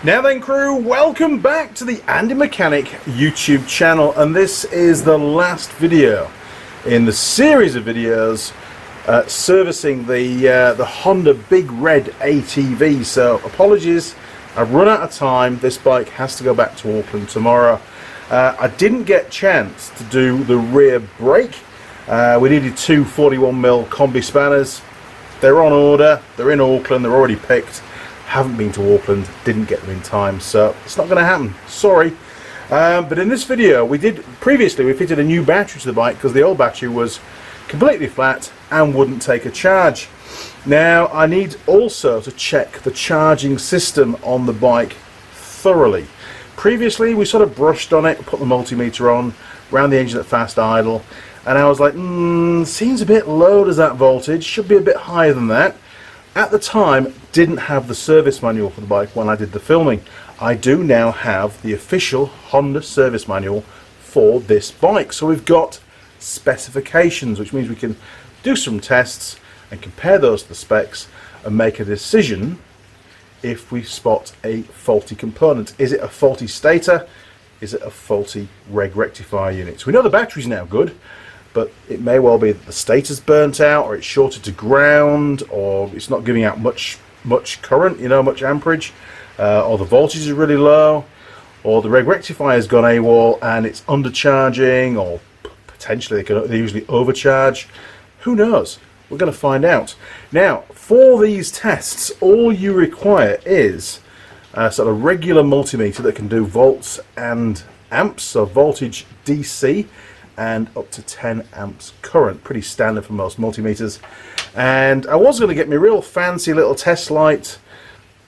Now then crew, welcome back to the Andy Mechanic YouTube channel, and this is the last video in the series of videos servicing the Honda BIGRED ATV. So apologies, I've run out of time. This bike has to go back to Auckland tomorrow. I didn't get a chance to do the rear brake. We needed two 41mm combi spanners. They're on order, they're in Auckland, they're already picked. Haven't been to Auckland, didn't get them in time, so it's not going to happen, sorry. But in this video we fitted a new battery to the bike because the old battery was completely flat and wouldn't take a charge. Now I need also to check the charging system on the bike thoroughly. Previously we sort of brushed on it, put the multimeter on, ran the engine at fast idle, and I was like, seems a bit low, does that voltage, should be a bit higher than that. At the time, didn't have the service manual for the bike when I did the filming. I do now have the official Honda service manual for this bike. So we've got specifications, which means we can do some tests and compare those to the specs and make a decision if we spot a faulty component. Is it a faulty stator? Is it a faulty reg rectifier unit? So we know the battery's now good, but it may well be that the stator's burnt out, or it's shorted to ground, or it's not giving out much current, much amperage, or the voltage is really low, or the reg rectifier's gone AWOL and it's undercharging, or potentially they usually overcharge. Who knows? We're going to find out. Now, for these tests, all you require is a sort of regular multimeter that can do volts and amps, so voltage DC, and up to 10 amps current, pretty standard for most multimeters. And I was going to get me a real fancy little test light,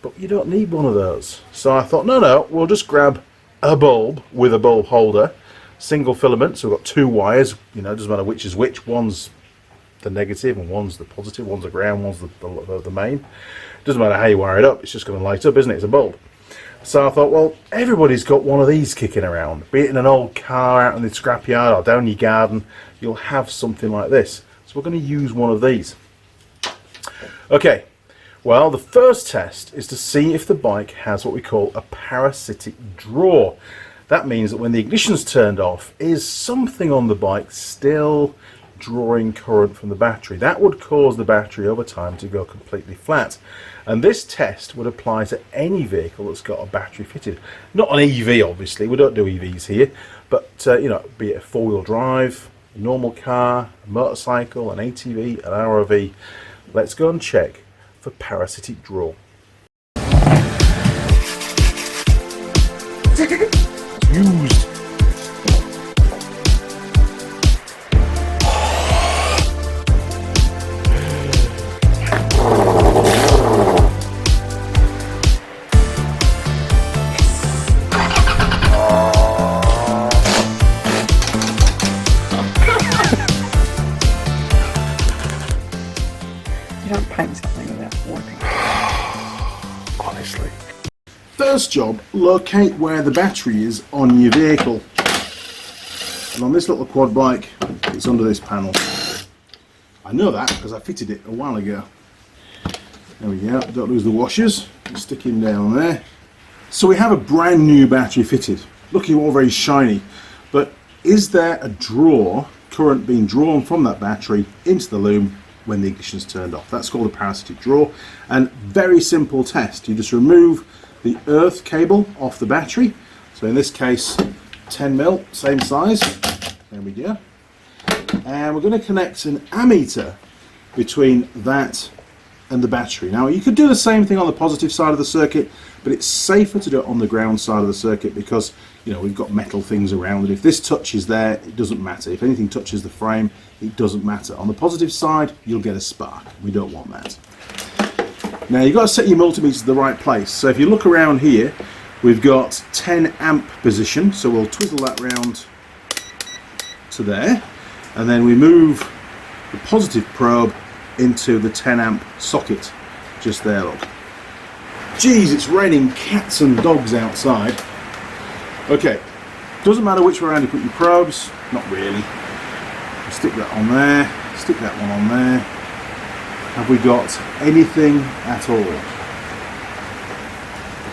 but you don't need one of those. So I thought, no, we'll just grab a bulb with a bulb holder, single filament, so we've got two wires, doesn't matter which is which, one's the negative and one's the positive, one's the ground, one's the main. Doesn't matter how you wire it up, it's just going to light up, isn't it? It's a bulb. So I thought, well, everybody's got one of these kicking around. Be it in an old car out in the scrapyard or down your garden, you'll have something like this. So we're going to use one of these. Okay, well, the first test is to see if the bike has what we call a parasitic draw. That means that when the ignition's turned off, is something on the bike still drawing current from the battery? That would cause the battery over time to go completely flat. And this test would apply to any vehicle that's got a battery fitted. Not an EV, obviously, we don't do EVs here, but be it a four-wheel drive, a normal car, a motorcycle, an ATV, an RoV. Let's go and check for parasitic draw. It's used. Honestly. First job, locate where the battery is on your vehicle. And on this little quad bike, it's under this panel. I know that because I fitted it a while ago. There we go, don't lose the washers. Just stick him down there. So we have a brand new battery fitted. Looking all very shiny. But is there a draw, current being drawn from that battery into the loom when the ignition's turned off? That's called a parasitic draw, and very simple test. You just remove the earth cable off the battery, so in this case 10mm, same size, there we go, and we're going to connect an ammeter between that and the battery. Now you could do the same thing on the positive side of the circuit, but it's safer to do it on the ground side of the circuit because we've got metal things around it. If this touches there, it doesn't matter. If anything touches the frame, it doesn't matter. On the positive side, you'll get a spark. We don't want that. Now you've got to set your multimeter to the right place. So if you look around here, we've got 10 amp position, so we'll twizzle that round to there, and then we move the positive probe into the 10 amp socket just there. Look, geez, it's raining cats and dogs outside. Okay, doesn't matter which way around you put your probes, not really. Stick that on there, stick that one on there. Have we got anything at all?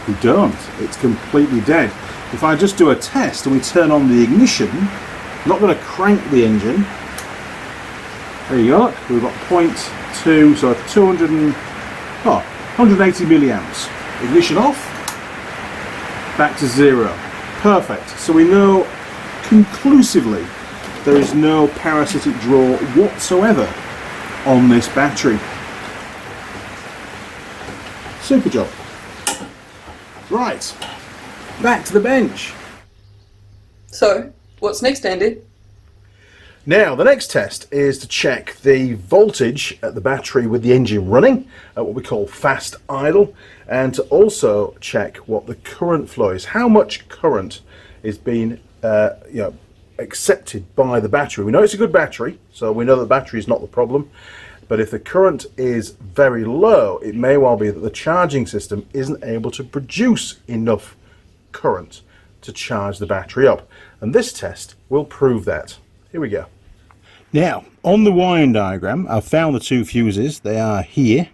We don't. It's completely dead. If I just do a test and we turn on the ignition, I'm not going to crank the engine. There you go. We've got 0.2, so 180 milliamps. Ignition off. Back to 0. Perfect. So we know conclusively there is no parasitic draw whatsoever on this battery. Super job. Right, back to the bench. So, what's next, Andy? Now, the next test is to check the voltage at the battery with the engine running, at what we call fast idle, and to also check what the current flow is, how much current is being accepted by the battery. We know it's a good battery, so we know the battery is not the problem. But if the current is very low, it may well be that the charging system isn't able to produce enough current to charge the battery up. And this test will prove that. Here we go. Now, on the wiring diagram, I've found the two fuses. They are here.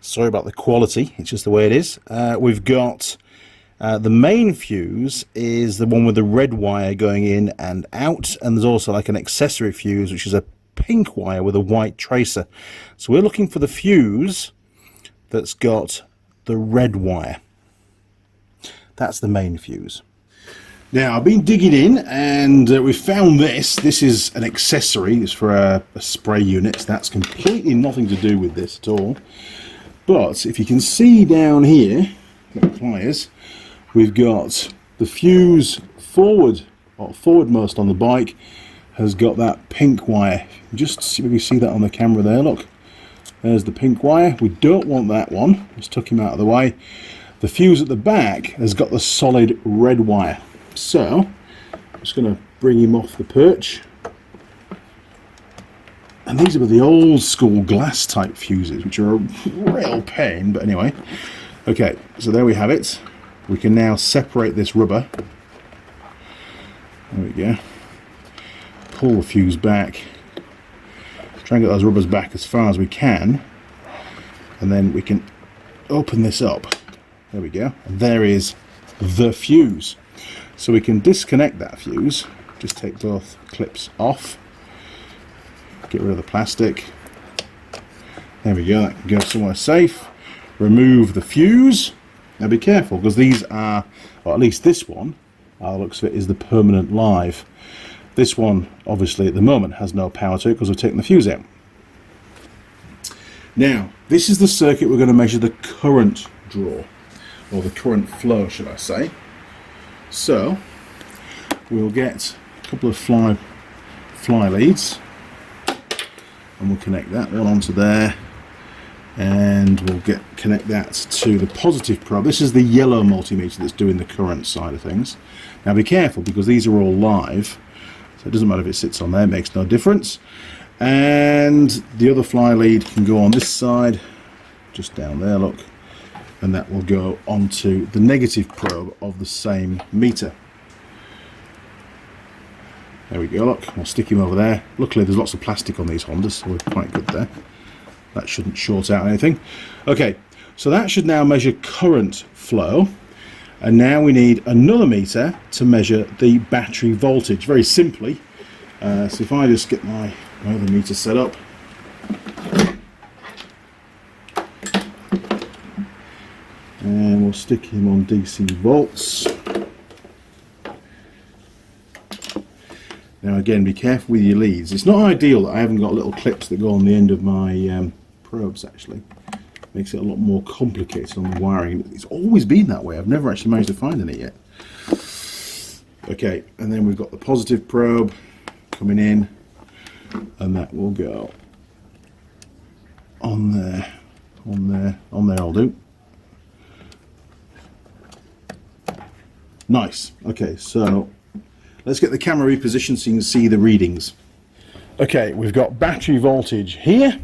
Sorry about the quality, it's just the way it is. We've got the main fuse is the one with the red wire going in and out, and there's also like an accessory fuse, which is a pink wire with a white tracer. So we're looking for the fuse that's got the red wire. That's the main fuse. Now, I've been digging in and we found this. This is an accessory. It's for a spray unit. So that's completely nothing to do with this at all. But if you can see down here, the pliers, we've got the fuse forwardmost on the bike has got that pink wire. Just see if you see that on the camera there. Look, there's the pink wire. We don't want that one. Let's tuck him out of the way. The fuse at the back has got the solid red wire. So I'm just going to bring him off the perch. And these are the old school glass type fuses, which are a real pain, but anyway. Okay, so there we have it. We can now separate this rubber. There we go. Pull the fuse back, try and get those rubbers back as far as we can, and then we can open this up. There we go, and there is the fuse. So we can disconnect that fuse, just take both clips off, get rid of the plastic. There we go, that can go somewhere safe. Remove the fuse. Now be careful, because these are, or at least this one, by the looks of it, is the permanent live. This one, obviously, at the moment has no power to it because we've taken the fuse out. Now, this is the circuit we're going to measure the current draw, or the current flow, should I say. So, we'll get a couple of fly leads, and we'll connect that one onto there, and we'll connect that to the positive probe. This is the yellow multimeter that's doing the current side of things. Now, be careful, because these are all live. So it doesn't matter if it sits on there, it makes no difference. And the other fly lead can go on this side, just down there, look. And that will go onto the negative probe of the same meter. There we go, look. We'll stick him over there. Luckily, there's lots of plastic on these Hondas, so we're quite good there. That shouldn't short out anything. Okay, so that should now measure current flow. And now we need another meter to measure the battery voltage, very simply. So if I just get my other meter set up. And we'll stick him on DC volts. Now again, be careful with your leads. It's not ideal that I haven't got little clips that go on the end of my probes, actually. Makes it a lot more complicated on the wiring. It's always been that way. I've never actually managed to find any yet. Okay, and then we've got the positive probe coming in, and that will go on there, on there, on there. I'll do. Nice. Okay, so let's get the camera repositioned so you can see the readings. Okay, we've got battery voltage here,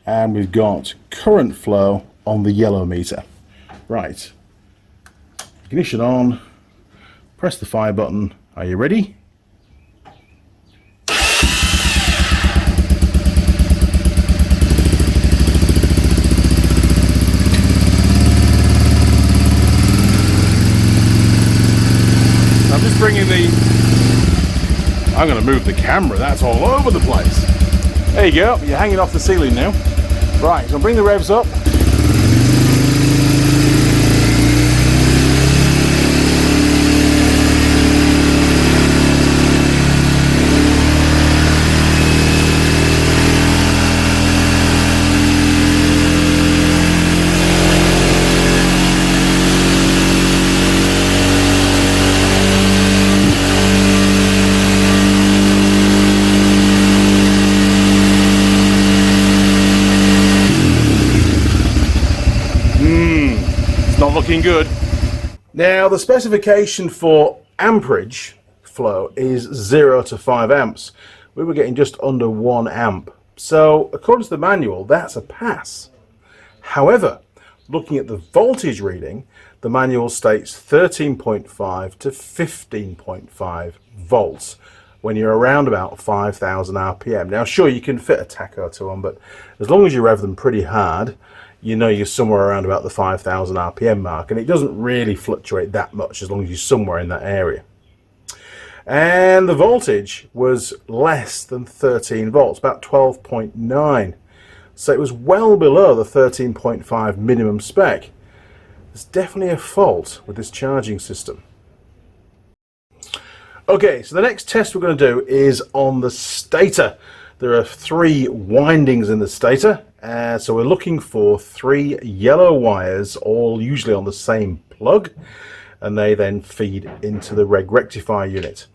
and we've got current flow on the yellow meter. Right, ignition on, press the fire button. Are you ready? to move the camera. That's all over the place. There you go. You're hanging off the ceiling now. Right, so bring the revs up. Not looking good. Now the specification for amperage flow is 0 to 5 amps. We were getting just under 1 amp. So according to the manual, that's a pass. However, looking at the voltage reading, the manual states 13.5 to 15.5 volts when you're around about 5,000 RPM. Now sure, you can fit a tacho to them, but as long as you rev them pretty hard, you know you're somewhere around about the 5,000 RPM mark, and it doesn't really fluctuate that much as long as you're somewhere in that area. And the voltage was less than 13 volts, about 12.9. So it was well below the 13.5 minimum spec. There's definitely a fault with this charging system. Okay, so the next test we're going to do is on the stator. There are 3 windings in the stator, so we're looking for 3 yellow wires, all usually on the same plug, and they then feed into the reg rectifier unit.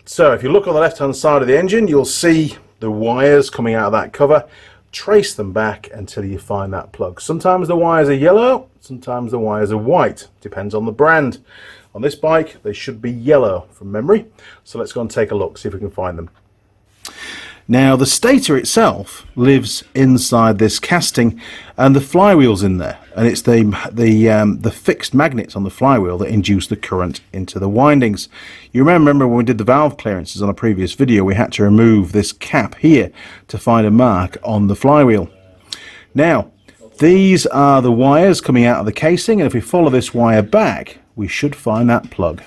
So if you look on the left hand side of the engine, you'll see the wires coming out of that cover. Trace them back until you find that plug. Sometimes the wires are yellow, sometimes the wires are white, depends on the brand. On this bike they should be yellow from memory, so let's go and take a look, see if we can find them. Now the stator itself lives inside this casting, and the flywheel's in there, and it's the fixed magnets on the flywheel that induce the current into the windings. You remember when we did the valve clearances on a previous video, we had to remove this cap here to find a mark on the flywheel. Now these are the wires coming out of the casing, and if we follow this wire back, we should find that plug.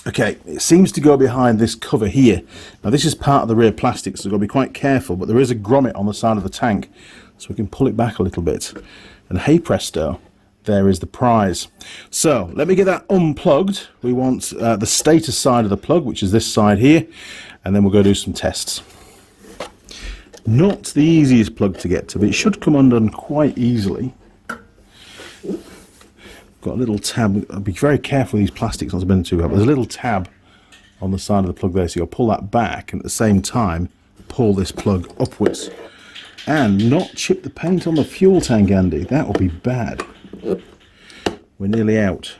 Okay, it seems to go behind this cover here. Now this is part of the rear plastic, so we've got to be quite careful, but there is a grommet on the side of the tank, so we can pull it back a little bit. And hey presto, there is the prize. So let me get that unplugged. We want the stator side of the plug, which is this side here, and then we'll go do some tests. Not the easiest plug to get to, but it should come undone quite easily. Got a little tab. I'll be very careful with these plastics not to bend too hard. There's a little tab on the side of the plug there, so you'll pull that back and at the same time pull this plug upwards and not chip the paint on the fuel tank, Andy. That will be bad. We're nearly out.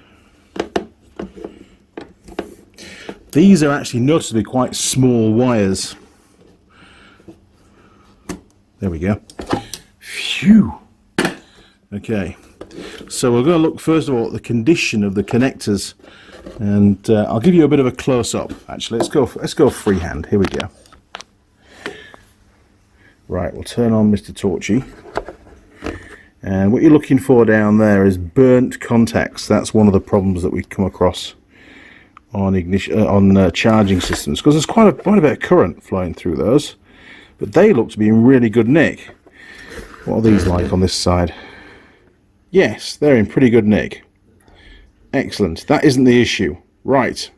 These are actually noticeably quite small wires. There we go. Phew. Okay. So we're going to look first of all at the condition of the connectors, and I'll give you a bit of a close-up. Actually, let's go freehand. Here we go. Right, we'll turn on Mr. Torchy, and what you're looking for down there is burnt contacts. That's one of the problems that we come across on charging systems, because there's quite a bit of current flowing through those, but they look to be in really good nick. What are these like on this side? Yes, they're in pretty good nick. Excellent. That isn't the issue. Right.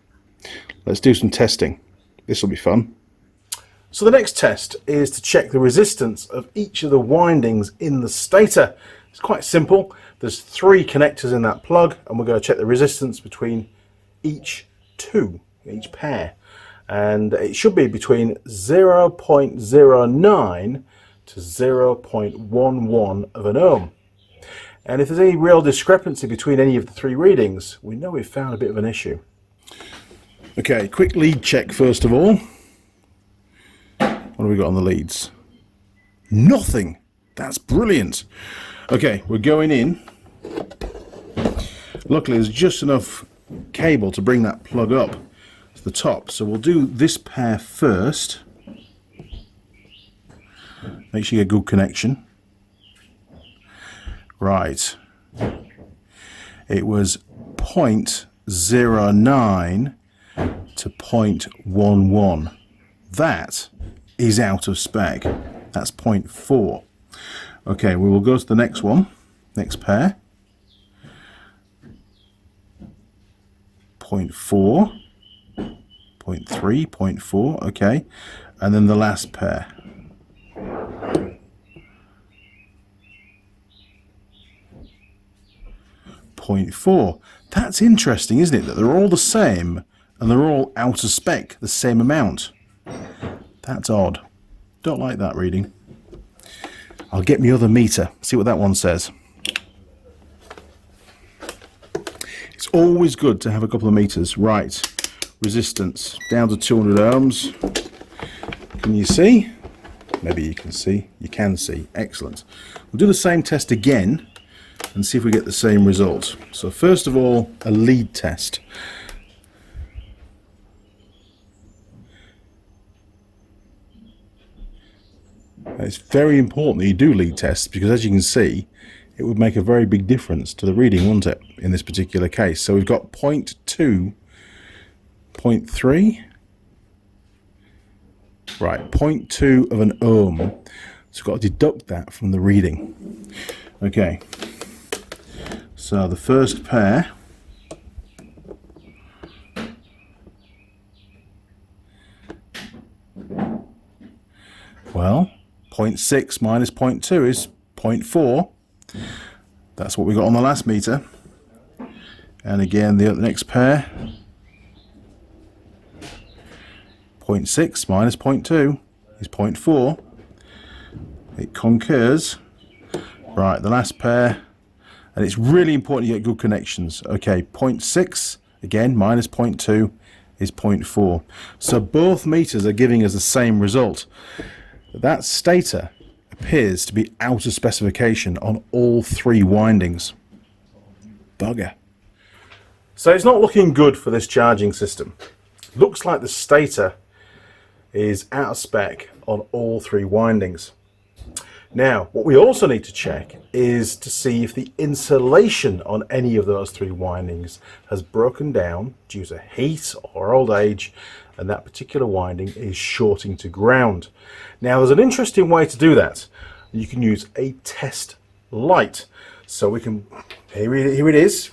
Let's do some testing. This will be fun. So the next test is to check the resistance of each of the windings in the stator. It's quite simple. There's 3 connectors in that plug, and we're going to check the resistance between each pair. And it should be between 0.09 to 0.11 of an ohm. And if there's any real discrepancy between any of the 3 readings, we know we've found a bit of an issue. Okay, quick lead check first of all. What have we got on the leads? Nothing! That's brilliant! Okay, we're going in. Luckily there's just enough cable to bring that plug up to the top, so we'll do this pair first. Make sure you get a good connection. Right, it was 0.09 to 0.11. That is out of spec. That's 0.4. Okay, we will go to the next one, next pair. 0.4, 0.3, 0.4, okay. And then the last pair. 0.4. That's interesting, isn't it? That they're all the same and they're all out of spec, the same amount. That's odd. Don't like that reading. I'll get my other meter, see what that one says. It's always good to have a couple of meters. Right, resistance down to 200 ohms. Can you see? Maybe you can see. You can see. Excellent. We'll do the same test again and see if we get the same result. So first of all, a lead test. It's very important that you do lead tests because, as you can see, it would make a very big difference to the reading, wouldn't it, in this particular case. So we've got 0.2, 0.3, right, 0.2 of an ohm. So we've got to deduct that from the reading. Okay, so the first pair, well, 0.6 minus 0.2 is 0.4. That's what we got on the last meter. And again, the next pair, 0.6 minus 0.2 is 0.4. It concurs. Right, the last pair, and it's really important you get good connections. Okay, 0.6, again, minus 0.2 is 0.4. So both meters are giving us the same result. That stator appears to be out of specification on all three windings. Bugger. So it's not looking good for this charging system. Looks like the stator is out of spec on all three windings. Now, what we also need to check is to see if the insulation on any of those three windings has broken down due to heat or old age, and that particular winding is shorting to ground. Now, there's an interesting way to do that. You can use a test light. So we can, here it is,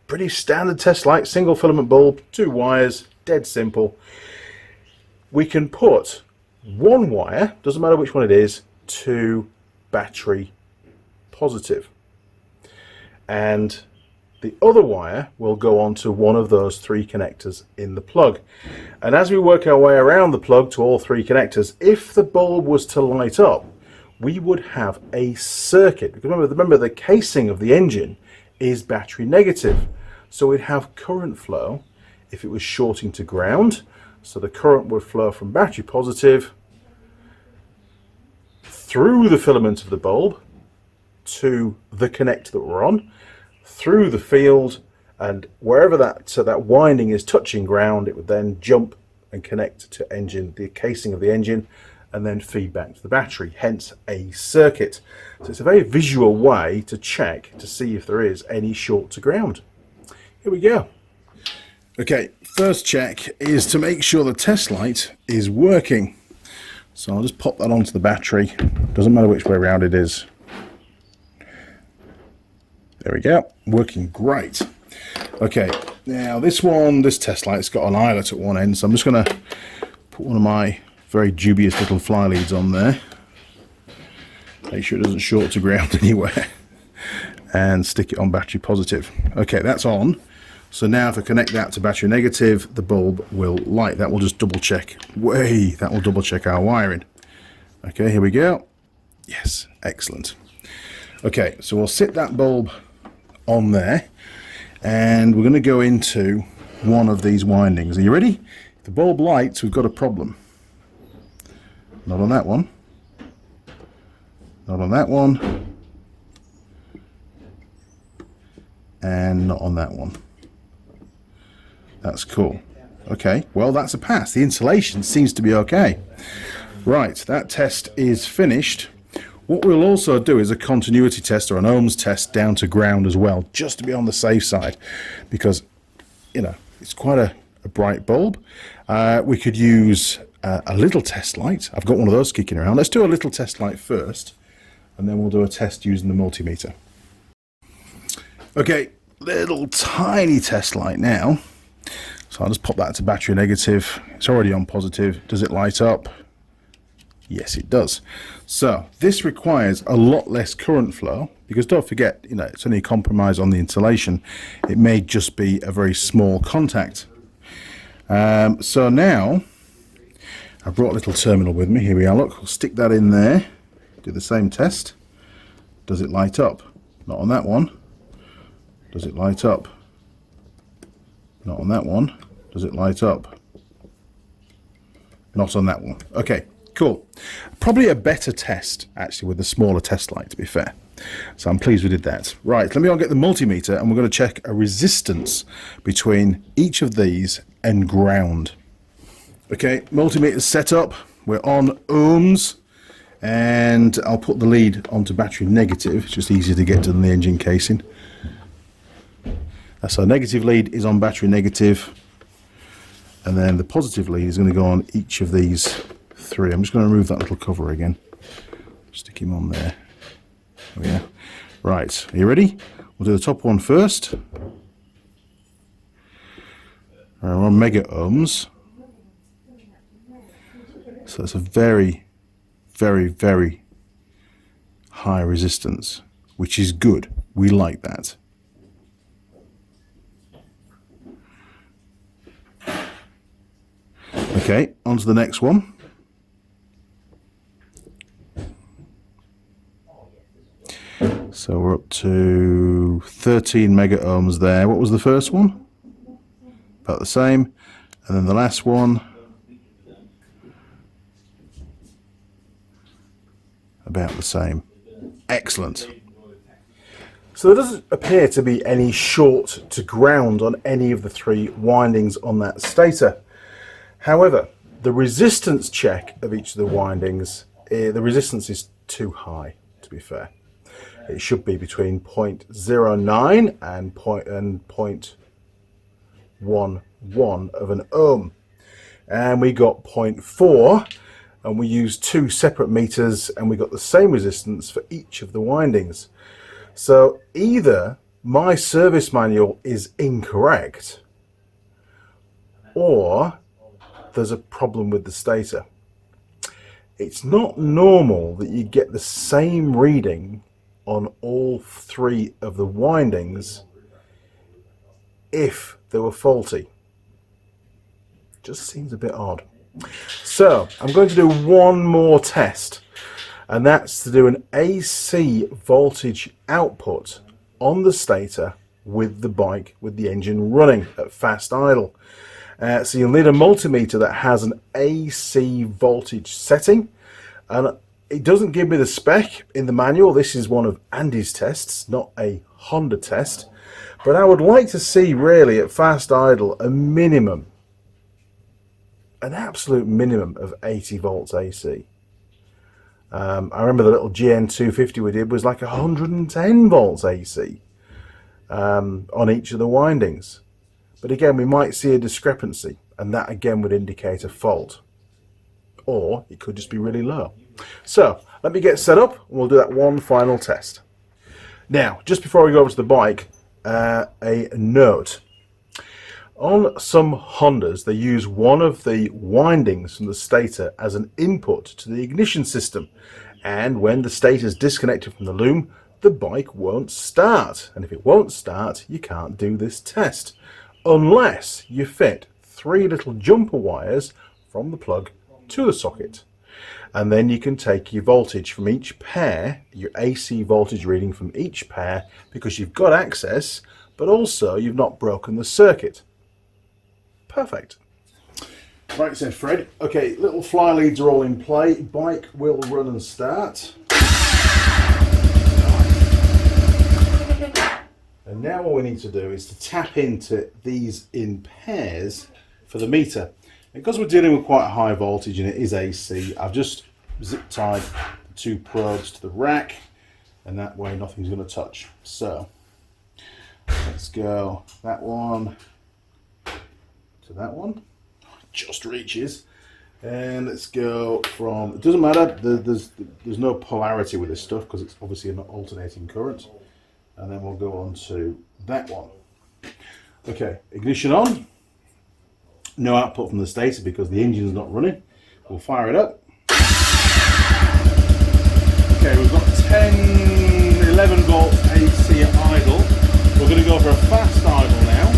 pretty standard test light, single filament bulb, 2 wires, dead simple. We can put one wire, doesn't matter which one it is, to battery positive, and the other wire will go on to one of those 3 connectors in the plug. And as we work our way around the plug to all 3 connectors, if the bulb was to light up, we would have a circuit, because remember the casing of the engine is battery negative, so we'd have current flow if it was shorting to ground. So the current would flow from battery positive through the filament of the bulb to the connector that we're on, through the field, and wherever that winding is touching ground, it would then jump and connect to the casing of the engine, and then feed back to the battery, hence a circuit. So it's a very visual way to check to see if there is any short to ground. Here we go. Okay, first check is to make sure the test light is working. So I'll just pop that onto the battery. Doesn't matter which way around it is. There we go, working great. Okay, now this test light's got an eyelet at one end, so I'm just going to put one of my very dubious little fly leads on there. Make sure it doesn't short to ground anywhere. And stick it on battery positive. Okay, that's on. So now if I connect that to battery negative, the bulb will light. That will just double check. That will double check our wiring. Okay, here we go. Yes, excellent. Okay, so we'll sit that bulb on there, and we're going to go into one of these windings. Are you ready? If the bulb lights, we've got a problem. Not on that one. Not on that one. And not on that one. That's cool. Okay, well, that's a pass. The insulation seems to be okay. Right, that test is finished. What we'll also do is a continuity test or an ohms test down to ground as well, just to be on the safe side, because, you know, it's quite a bright bulb. We could use a little test light. I've got one of those kicking around. Let's do a little test light first, and then we'll do a test using the multimeter. Okay, little tiny test light now. So I'll just pop that to battery negative. It's already on positive. Does it light up? Yes, it does. So this requires a lot less current flow, because don't forget, you know, it's only a compromise on the insulation. It may just be a very small contact. So now I've brought a little terminal with me. Here we are, look, we'll stick that in there, do the same test. Does it light up? Not on that one. Does it light up? Not on that one. Does it light up? Not on that one. Okay, cool. Probably a better test, actually, with the smaller test light, to be fair. So I'm pleased we did that. Right, let me go get the multimeter, and we're going to check a resistance between each of these and ground. Okay, multimeter set up. We're on ohms, and I'll put the lead onto battery negative. It's just easier to get to than the engine casing. So negative lead is on battery negative, and then the positive lead is going to go on each of these three. I'm just going to remove that little cover again. Stick him on there. There we are. Right, are you ready? We'll do the top one first. We're on mega ohms. So it's a very, very, very high resistance, which is good. We like that. Okay, on to the next one. So we're up to 13 mega ohms there. What was the first one? About the same. And then the last one, about the same. Excellent. So there doesn't appear to be any short to ground on any of the three windings on that stator. However, the resistance check of each of the windings, the resistance is too high, to be fair. It should be between 0.09 and 0.11 of an ohm. And we got 0.4, and we used two separate meters, and we got the same resistance for each of the windings. So either my service manual is incorrect, or there's a problem with the stator. It's not normal that you get the same reading on all three of the windings if they were faulty. Just seems a bit odd. So I'm going to do one more test, and that's to do an AC voltage output on the stator with the bike, with the engine running at fast idle. So you'll need a multimeter that has an AC voltage setting, and it doesn't give me the spec in the manual. This is one of Andy's tests, not a Honda test, but I would like to see really at fast idle a minimum, an absolute minimum of 80 volts AC. I remember the little GN250 we did was like 110 volts AC on each of the windings. But again, we might see a discrepancy, and that again would indicate a fault. Or it could just be really low. So let me get set up, and we'll do that one final test. Now, just before we go over to the bike, a note. On some Hondas, they use one of the windings from the stator as an input to the ignition system. And when the stator is disconnected from the loom, the bike won't start. And if it won't start, you can't do this test, unless you fit three little jumper wires from the plug to the socket. And then you can take your voltage from each pair, your AC voltage reading from each pair, because you've got access, but also you've not broken the circuit. Perfect. Right, said Fred. Okay, little fly leads are all in play. Bike will run and start. And now what we need to do is to tap into these in pairs for the meter. Because we're dealing with quite a high voltage and it is AC, I've just zip tied the two probes to the rack, and that way nothing's going to touch. So let's go that one to that one. Just reaches. And let's go from, it doesn't matter, there's no polarity with this stuff because it's obviously an alternating current. And then we'll go on to that one. Okay, ignition on. No output from the stator because the engine's not running. We'll fire it up. Okay, we've got 10, 11 volts AC at idle. We're going to go for a fast idle now.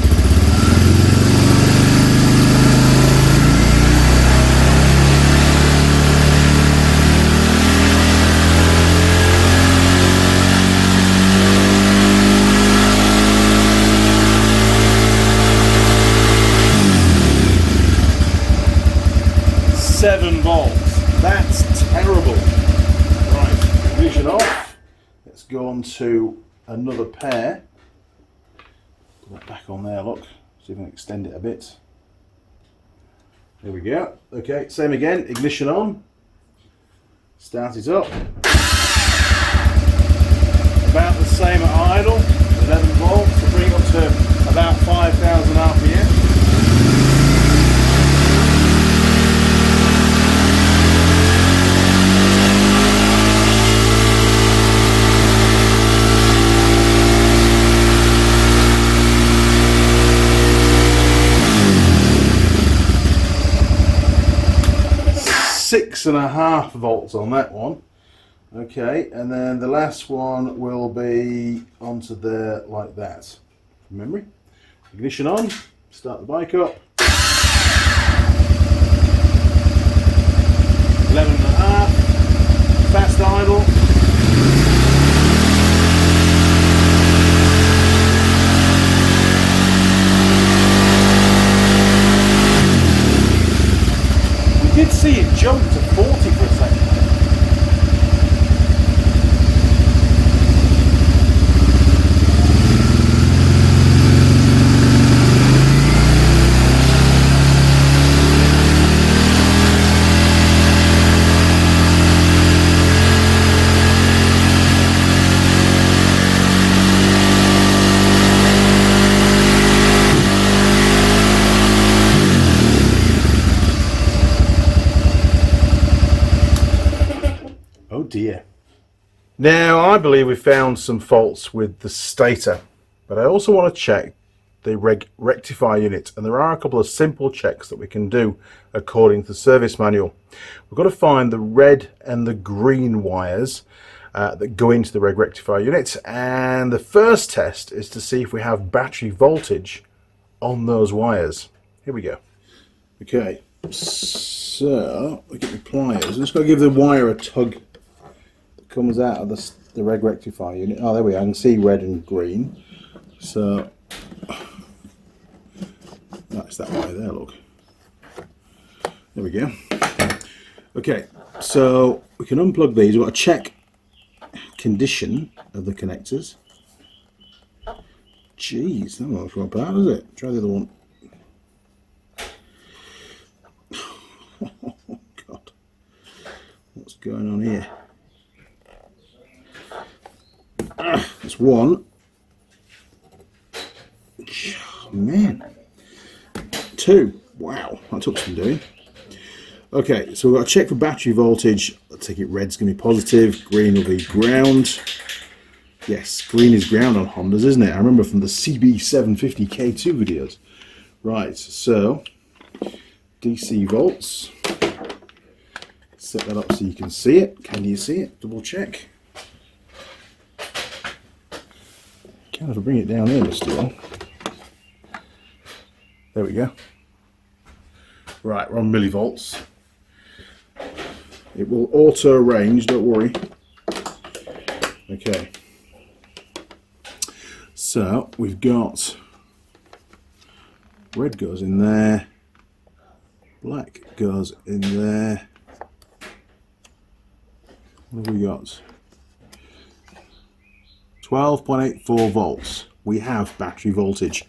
That's terrible. Right, ignition off. Let's go on to another pair. Put that back on there, look. See if I can extend it a bit. There we go. Okay, same again, ignition on. Start it up. About the same at idle, 11 volts, to bring it up to about 5,000 RPM. Six and a half volts on that one. Okay, and then the last one will be onto there like that. From memory. Ignition on, start the bike up. 11 and a half, fast idle. I did see it jump to 40 for a second. Oh dear. Now I believe we found some faults with the stator, but I also want to check the rectifier unit, and there are a couple of simple checks that we can do according to the service manual. We've got to find the red and the green wires that go into the rectifier unit, and the first test is to see if we have battery voltage on those wires. Here we go. Okay, so we get the pliers. I'm just going to give the wire a tug. Comes out of the rectifier unit. Oh, there we are. I can see red and green. So that's that wire there, look. There we go. Okay, so we can unplug these. We've got to check condition of the connectors. Jeez, that one's not bad, is it? Try the other one. Oh God, what's going on here? That's one. Oh, man. Two. Wow, that took some doing. Okay, so we've got to check for battery voltage. I take it red's going to be positive, green will be ground. Yes, green is ground on Hondas, isn't it? I remember from the CB750K2 videos. Right, so DC volts. Set that up so you can see it. Can you see it? Double check. Kind of bring it down here, still. There we go. Right, we're on millivolts. It will auto range, don't worry. Okay. So we've got red goes in there, black goes in there. What have we got? 12.84 volts. We have battery voltage,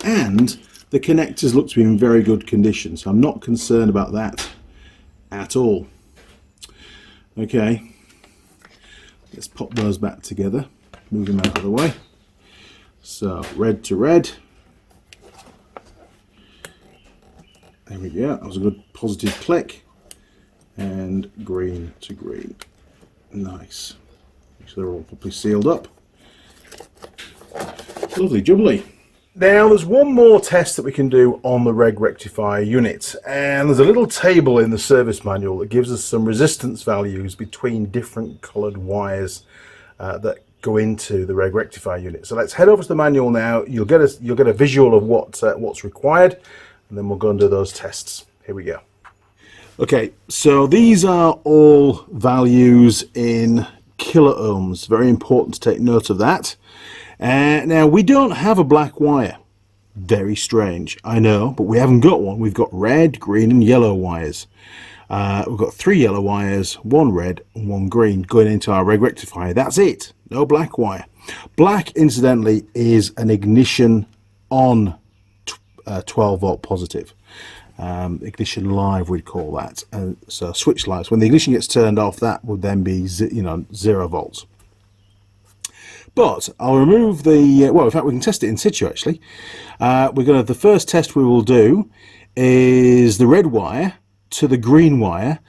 and the connectors look to be in very good condition, so I'm not concerned about that at all. Okay, let's pop those back together, move them out of the way. So red to red. There we go, that was a good positive click. and green to green. Nice. So they're all properly sealed up. Lovely jubbly. Now there's one more test that we can do on the reg rectifier unit, and there's a little table in the service manual that gives us some resistance values between different coloured wires that go into the reg rectifier unit. So let's head over to the manual now. You'll get a visual of what's required, and then we'll go and do those tests. Here we go. Okay, so these are all values in kilo ohms. Very important to take note of that. Now we don't have a black wire. Very strange, I know, but we haven't got one. We've got red, green and yellow wires. We've got 3 yellow wires, 1 red and 1 green going into our reg rectifier. That's it, no black wire. Black, incidentally, is an ignition on 12 volt positive. Ignition live, we'd call that. So switch lights, when the ignition gets turned off, that would then be 0 volts. But I'll remove the, well, in fact we can test it in situ actually. The first test we will do is the red wire to the green wire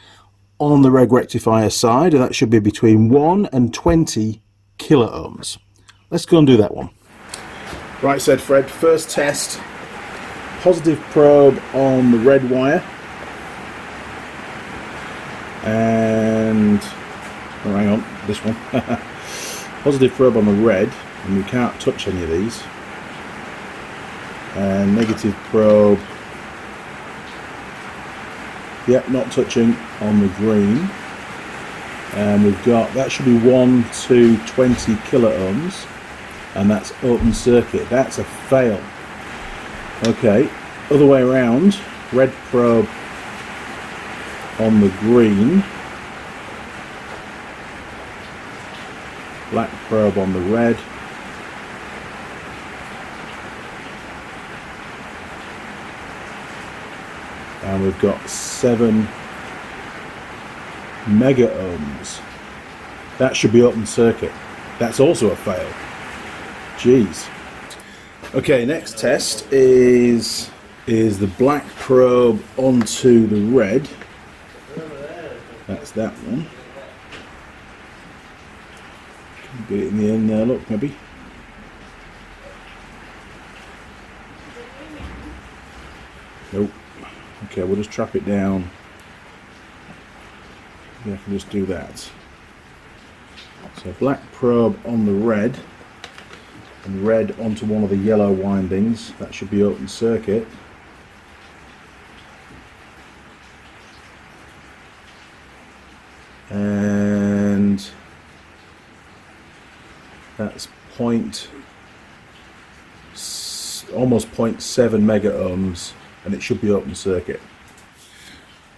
on the reg rectifier side, and that should be between 1 and 20 kilo ohms. Let's go and do that one. Right, said Fred, first test, positive probe on the red wire, and, oh, hang on, this one. Positive probe on the red, and we can't touch any of these, and negative probe, yep, not touching on the green, and we've got, that should be 1 to 20 kilo ohms, and that's open circuit. That's a fail. Okay, other way around, red probe on the green, black probe on the red, and we've got 7 mega ohms. That should be open circuit. That's also a fail. Jeez. Okay, next test is the black probe onto the red. That's that one. Get it in the end there, look, maybe. Nope. Okay, we'll just trap it down. Yeah, I can just do that. So black probe on the red, and red onto one of the yellow windings. That should be open circuit. And that's almost 0.7 mega ohms, and it should be open circuit.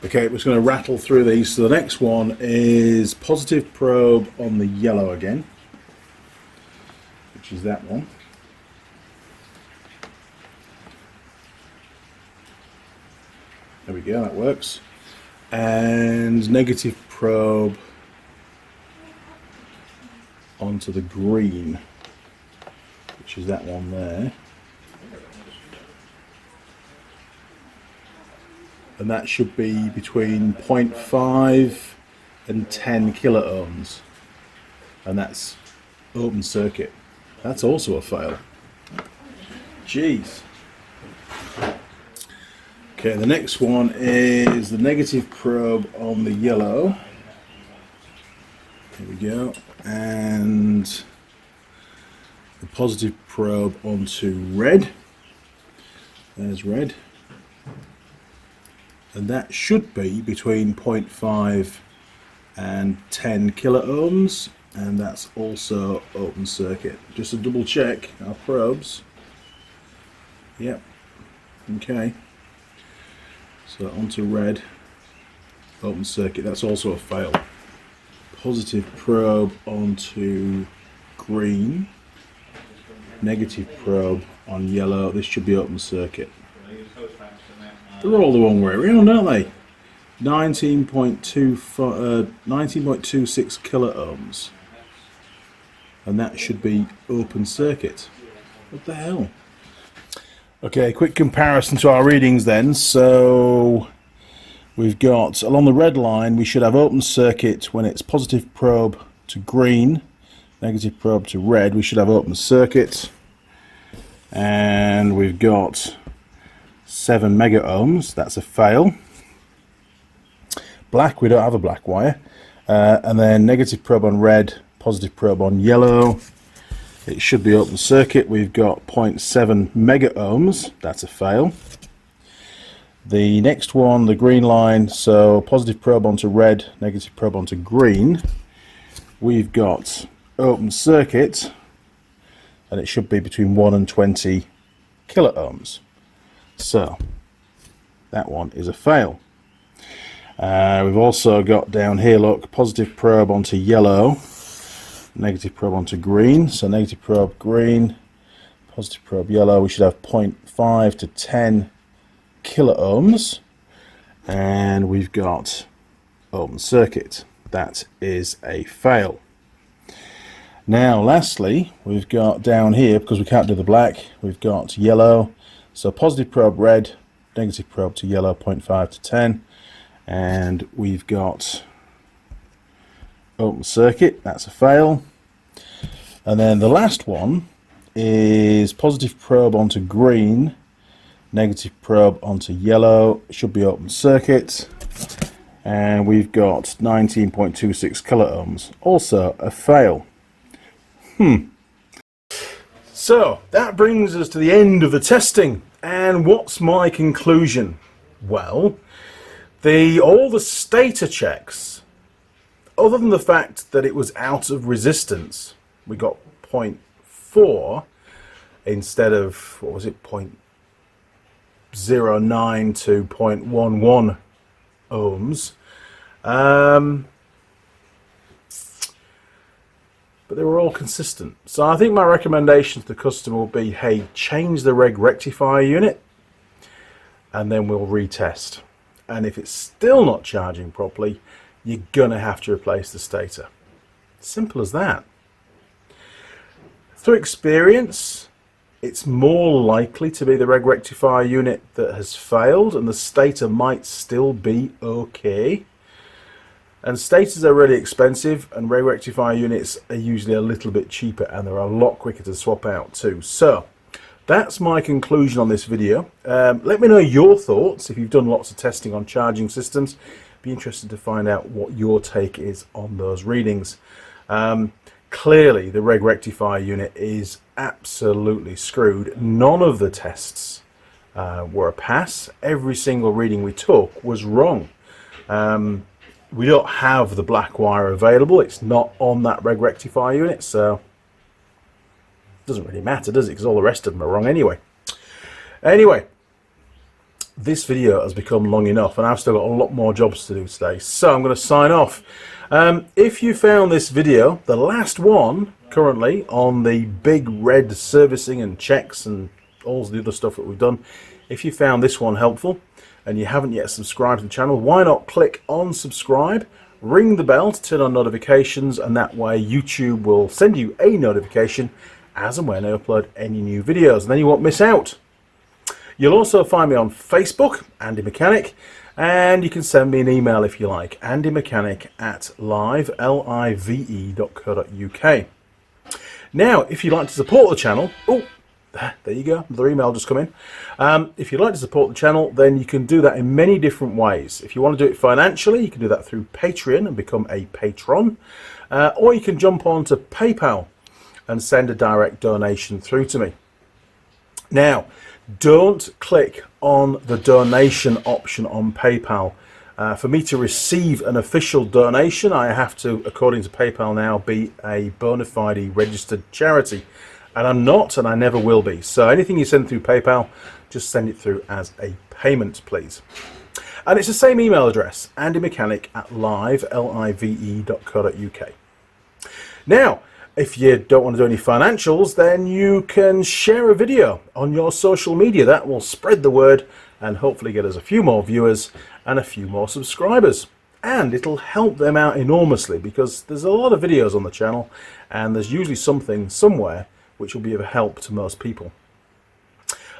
Okay, we're just going to rattle through these. So the next one is positive probe on the yellow again, which is that one. There we go, that works. And negative probe onto the green, which is that one there. And that should be between 0.5 and 10 kilo ohms, and that's open circuit. That's also a fail. Jeez. Okay, the next one is the negative probe on the yellow. Here we go. And the positive probe onto red. There's red. And that should be between 0.5 and 10 kilo ohms, and that's also open circuit. Just to double check our probes. Yep. Okay. So onto red, open circuit. That's also a fail. Positive probe onto green. Negative probe on yellow. This should be open circuit. They're all the one way around, aren't they? 19.26 kilo ohms, and that should be open circuit. What the hell? Okay, quick comparison to our readings then. So We've got, along the red line, we should have open circuit when it's positive probe to green, negative probe to red. We should have open circuit. And we've got 7 mega ohms. That's a fail. Black, we don't have a black wire. And then negative probe on red, positive probe on yellow. It should be open circuit. We've got 0.7 mega ohms. That's a fail. The next one, the green line, so positive probe onto red, negative probe onto green. We've got open circuit, and it should be between 1 and 20 kilo ohms. So that one is a fail. We've also got down here, look, positive probe onto yellow, negative probe onto green. So negative probe green, positive probe yellow. We should have 0.5 to 10 kilo ohms, and we've got open circuit. That is a fail. Now lastly, we've got down here, because we can't do the black, we've got yellow. So positive probe red, negative probe to yellow, 0.5 to 10, and we've got open circuit. That's a fail. And then the last one is positive probe onto green, negative probe onto yellow. It should be open circuit, and we've got 19.26 kilo ohms. Also a fail. So that brings us to the end of the testing, and what's my conclusion? Well, all the stator checks, other than the fact that it was out of resistance, we got 0.4 instead of, what was it, 0.09 to 0.11 ohms. But they were all consistent. So I think my recommendation to the customer will be, hey, change the reg rectifier unit and then we'll retest. And if it's still not charging properly, you're gonna have to replace the stator. Simple as that. Through experience, it's more likely to be the reg rectifier unit that has failed, and the stator might still be okay. And stators are really expensive, and reg rectifier units are usually a little bit cheaper, and they're a lot quicker to swap out too. So that's my conclusion on this video. Let me know your thoughts if you've done lots of testing on charging systems. Be interested to find out what your take is on those readings. Clearly the reg rectifier unit is absolutely screwed. None of the tests were a pass. Every single reading we took was wrong. We don't have the black wire available. It's not on that reg rectifier unit, so it doesn't really matter, does it? Because all the rest of them are wrong anyway. Anyway, this video has become long enough, and I've still got a lot more jobs to do today, so I'm going to sign off. If you found this video, the last one currently on the BIGRED servicing and checks and all the other stuff that we've done, if you found this one helpful and you haven't yet subscribed to the channel, why not click on subscribe, ring the bell to turn on notifications, and that way YouTube will send you a notification as and when I upload any new videos, and then you won't miss out. You'll also find me on Facebook, Andy Mechanic, and you can send me an email if you like, andymechanic@live.co.uk. Now, if you'd like to support the channel, oh, there you go, another email just come in. If you'd like to support the channel, then you can do that in many different ways. If you want to do it financially, you can do that through Patreon and become a patron, or you can jump onto PayPal and send a direct donation through to me. Now, don't click on the donation option on PayPal. For me to receive an official donation, I have to, according to PayPal now, be a bona fide registered charity. And I'm not, and I never will be. So anything you send through PayPal, just send it through as a payment, please. And it's the same email address, andymechanic@live.co.uk. Now, if you don't want to do any financials, then you can share a video on your social media. That will spread the word and hopefully get us a few more viewers and a few more subscribers. And it'll help them out enormously, because there's a lot of videos on the channel and there's usually something somewhere which will be of help to most people.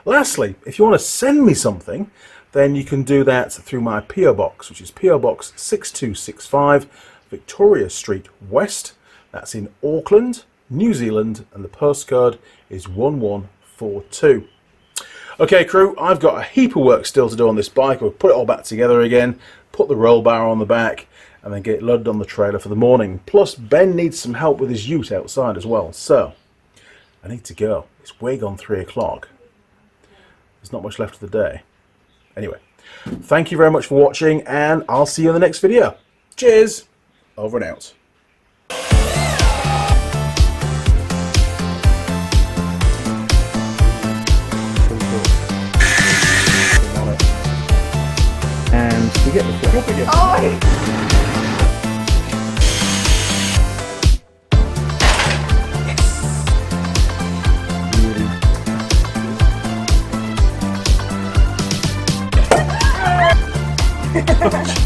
Lastly, if you want to send me something, then you can do that through my PO Box, which is PO Box 6265, Victoria Street West. That's in Auckland, New Zealand, and the postcode is 1142. Okay, crew, I've got a heap of work still to do on this bike. We'll put it all back together again, put the roll bar on the back, and then get it loaded on the trailer for the morning. Plus, Ben needs some help with his ute outside as well. So, I need to go. It's way gone 3 o'clock. There's not much left of the day. Anyway, thank you very much for watching, and I'll see you in the next video. Cheers! Over and out. And we get the flip up again. Oh! Really.